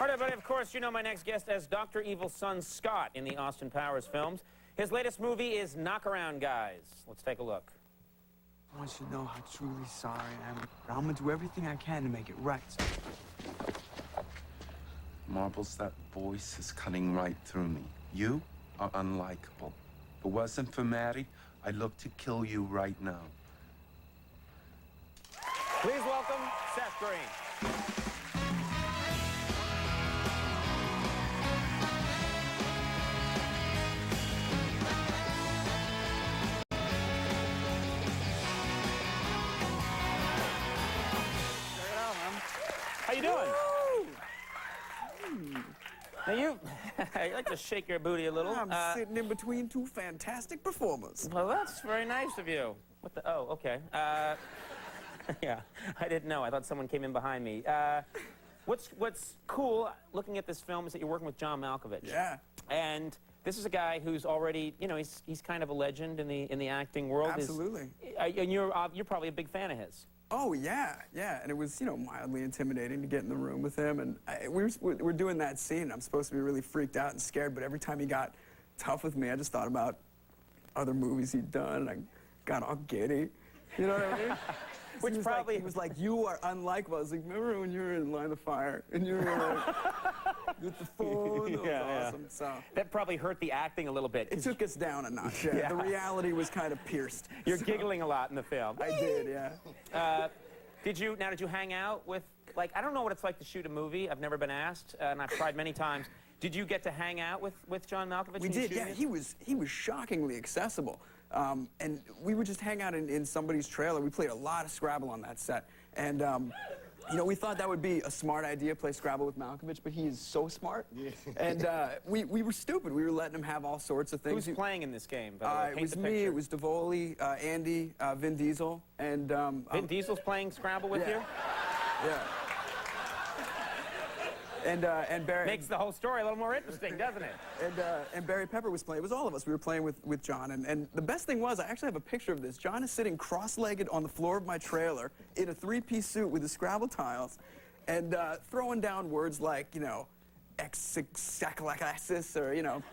right, everybody, of course, you know my next guest as Dr. Evil's son, Scott, in the Austin Powers films. His latest movie is Knockaround Guys. Let's take a look. I want you to know how truly sorry I am, but I'm gonna do everything I can to make it right. Marbles, that voice is cutting right through me. You are unlikable. If it wasn't for Maddie, I'd look to kill you right now. Please welcome Seth Green. How you doing? Now you like to shake your booty a little. I'm sitting in between two fantastic performers. Well, that's very nice of you. What the? Oh, okay. Yeah, I didn't know. I thought someone came in behind me. What's cool looking at this film is that you're working with John Malkovich. Yeah. And this is a guy who's already, you know, he's kind of a legend in the acting world. Absolutely. And you're probably a big fan of his. Oh, yeah, yeah. And it was, you know, mildly intimidating to get in the room with him. And we're doing that scene. I'm supposed to be really freaked out and scared, but every time he got tough with me, I just thought about other movies he'd done, and I got all giddy. You know what I mean? Which he probably... he was like, you are unlikable. I was like, remember when you were in Line of Fire? And you were like, with the phone? That was awesome. So, that probably hurt the acting a little bit. it took us down a notch. Yeah. The reality was kind of pierced. You're giggling a lot in the film. I did, yeah. Did you hang out with, like, I don't know what it's like to shoot a movie. I've never been asked, and I've tried many times. Did you get to hang out with John Malkovich? We did, yeah. He was shockingly accessible. And we would just hang out in somebody's trailer. We played a lot of Scrabble on that set. And, you know, we thought that would be a smart idea, play Scrabble with Malkovich, but he is so smart. Yeah. And we were stupid. We were letting him have all sorts of things. Who's playing in this game, by the way? It was me, it was Davoli, Andy, Vin Diesel, and... Vin Diesel's playing Scrabble with you? Yeah. And Barry... Makes the whole story a little more interesting, doesn't it? And Barry Pepper was playing. It was all of us. We were playing with John. And the best thing was, I actually have a picture of this. John is sitting cross-legged on the floor of my trailer in a three-piece suit with the Scrabble tiles and throwing down words like, you know, executive or, you know,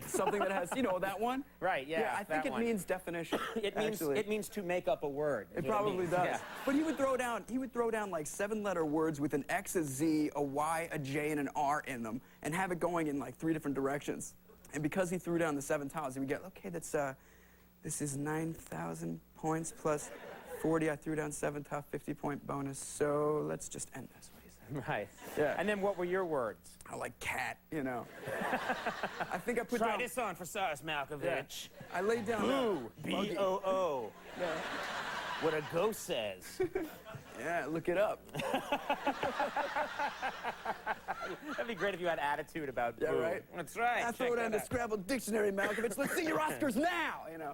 something that has, you know, that one? Right, yeah. Yeah, I think it means definition. It means to make up a word. It probably does. Yeah. But he would throw down like 7-letter words with an X, a Z, a Y, a J, and an R in them, and have it going in like 3 different directions. And because he threw down the 7 tiles, he would get, okay, this is 9,000 points plus 40. I threw down 7 tiles, 50-point bonus. So let's just end this. Right. Yeah. And then what were your words? I like cat, you know. I think I put Try down... this on for size, Malkovich. Yeah. I laid down... Blue. B-O-O. Yeah. What a ghost says. Yeah, look it up. That'd be great if you had attitude about Yeah, boo. right? That's right. I throw down the Scrabble dictionary, Malkovich. Let's see your Oscars now, you know.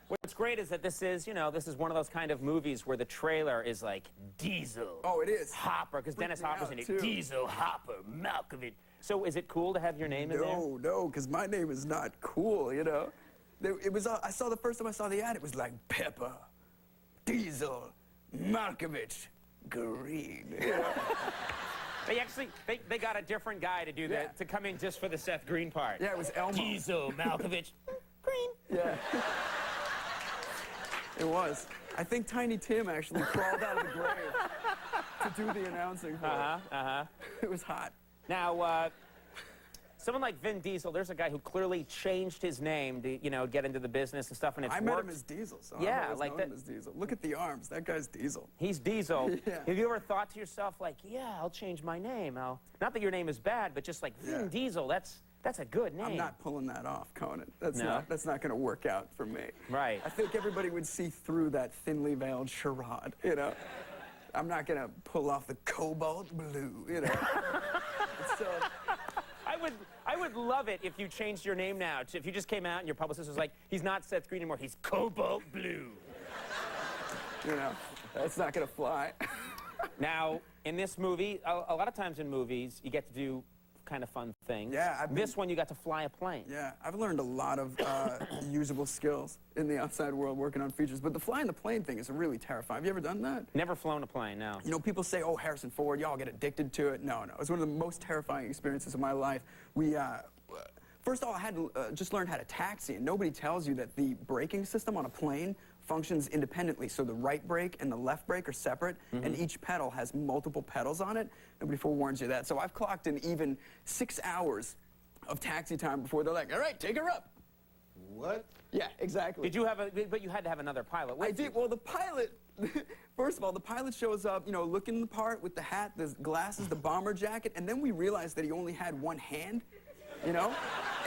What's great is that this is, you know, this is one of those kind of movies where the trailer is like Diesel. Oh, it is. Hopper, because Dennis Hopper's in it. Too. Diesel, Hopper, Malkovich. So is it cool to have your name in there? No, because my name is not cool, you know. It was. I saw the first time I saw the ad, it was like Pepper, Diesel, Malkovich, Green. You know? They actually, they got a different guy to do that, to come in just for the Seth Green part. Yeah, it was Elmo. Diesel, Malkovich, Green. Yeah. It was. I think Tiny Tim actually crawled out of the grave to do the announcing for it. It was hot. Now, someone like Vin Diesel, there's a guy who clearly changed his name to, you know, get into the business and stuff, and it's I worked. met him as Diesel, so yeah, I've always like known that. him as Diesel. Look at the arms. That guy's Diesel. He's Diesel. Yeah. Have you ever thought to yourself, like, yeah, I'll change my name. Not that your name is bad, but just like Vin Diesel, that's a good name. I'm not pulling that off, Conan. That's No? not going to work out for me. Right. I think everybody would see through that thinly veiled charade, you know? I'm not going to pull off the cobalt blue, you know? So, I would love it if you changed your name now. If you just came out and your publicist was like, he's not Seth Green anymore, he's Cobalt Blue. you know, that's not going to fly. Now, in this movie, a lot of times in movies, you get to do kind of fun things. Yeah, This one, you got to fly a plane. Yeah, I've learned a lot of usable skills in the outside world working on features, but the flying the plane thing is really terrifying. Have you ever done that? Never flown a plane, no. You know, people say, oh, Harrison Ford, y'all get addicted to it. No, no, it's one of the most terrifying experiences of my life. First of all, I had to just learn how to taxi, and nobody tells you that the braking system on a plane functions independently. So the right brake and the left brake are separate, and each pedal has multiple pedals on it. Nobody forewarns you that. So I've clocked in even 6 hours of taxi time before they're like, all right, take her up. What? Yeah, exactly. Did you have a, but you had to have another pilot with I did. you. Well, the pilot, first of all, the pilot shows up, you know, looking the part with the hat, the glasses, the bomber jacket, and then we realized that he only had one hand, you know?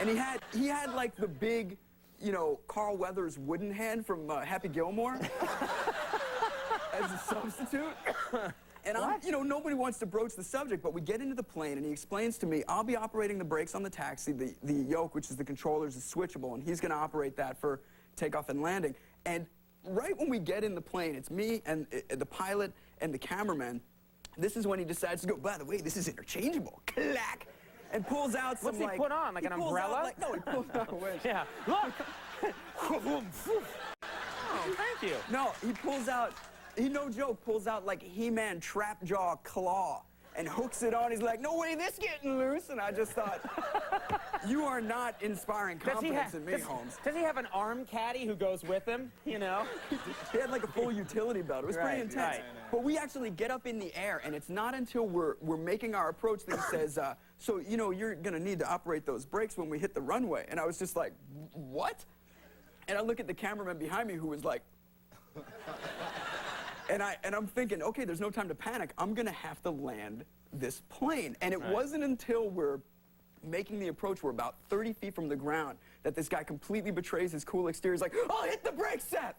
And he had like the big, you know, Carl Weathers wooden hand from Happy Gilmore as a substitute. And you know, nobody wants to broach the subject, but we get into the plane, and he explains to me, I'll be operating the brakes on the taxi. The yoke, which is the controllers, is switchable, and he's going to operate that for takeoff and landing. And right when we get in the plane, it's me and the pilot and the cameraman. This is when he decides to go, by the way, this is interchangeable. Clack! And pulls out some, What's he put on, like an umbrella? No, he pulls out a winch. Yeah, look! Oh, thank you. No, he pulls out, he no joke, pulls out like He-Man trap jaw claw and hooks it on. He's like, no way, this getting loose. And I just thought, you are not inspiring confidence in me, Holmes. Does he have an arm caddy who goes with him, you know? He had like a full utility belt. It was pretty Right, intense. right. But we actually get up in the air, and it's not until we're making our approach that he says, so, you know, you're going to need to operate those brakes when we hit the runway. And I was just like, what? And I look at the cameraman behind me who was like, and I'm thinking, okay, there's no time to panic. I'm going to have to land this plane. And it wasn't until we're making the approach, we're about 30 feet from the ground, that this guy completely betrays his cool exterior. He's like, oh, hit the brakes, Seth!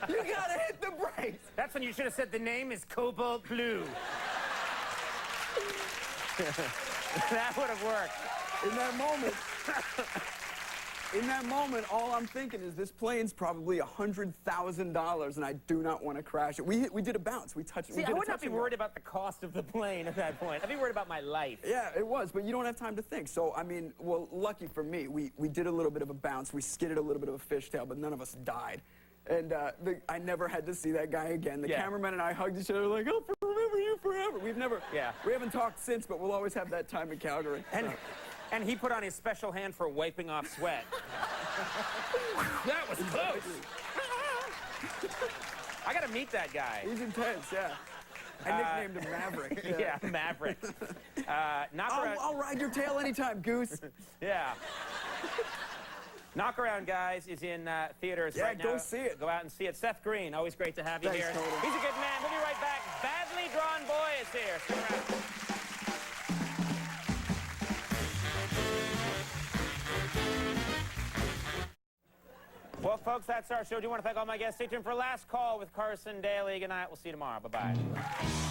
You gotta hit the brakes! That's when you should have said the name is Cobalt Blue. That would have worked. In that moment, all I'm thinking is this plane's probably $100,000, and I do not want to crash it. We did a bounce. We touched it. See, I would not be worried about the cost of the plane at that point. I'd be worried about my life. Yeah, it was, but you don't have time to think. So, I mean, well, lucky for me, we did a little bit of a bounce. We skidded a little bit of a fishtail, but none of us died. And I never had to see that guy again. The cameraman and I hugged each other like, I'll remember you forever. We haven't talked since, but we'll always have that time in Calgary. And he put on his special hand for wiping off sweat. That was close. I gotta meet that guy. He's intense, yeah. I nicknamed him Maverick. Yeah, Maverick. Knockaround. I'll ride your tail anytime, Goose. Yeah. Knockaround Guys is in theaters right now. Go see it. Go out and see it. Seth Green, always great to have you Thanks, here. Conan. He's a good man. We'll be right back. Badly Drawn Boy is here. Stick around. Well, folks, that's our show. Do you want to thank all my guests? Stay tuned for Last Call with Carson Daly. Good night. We'll see you tomorrow. Bye-bye.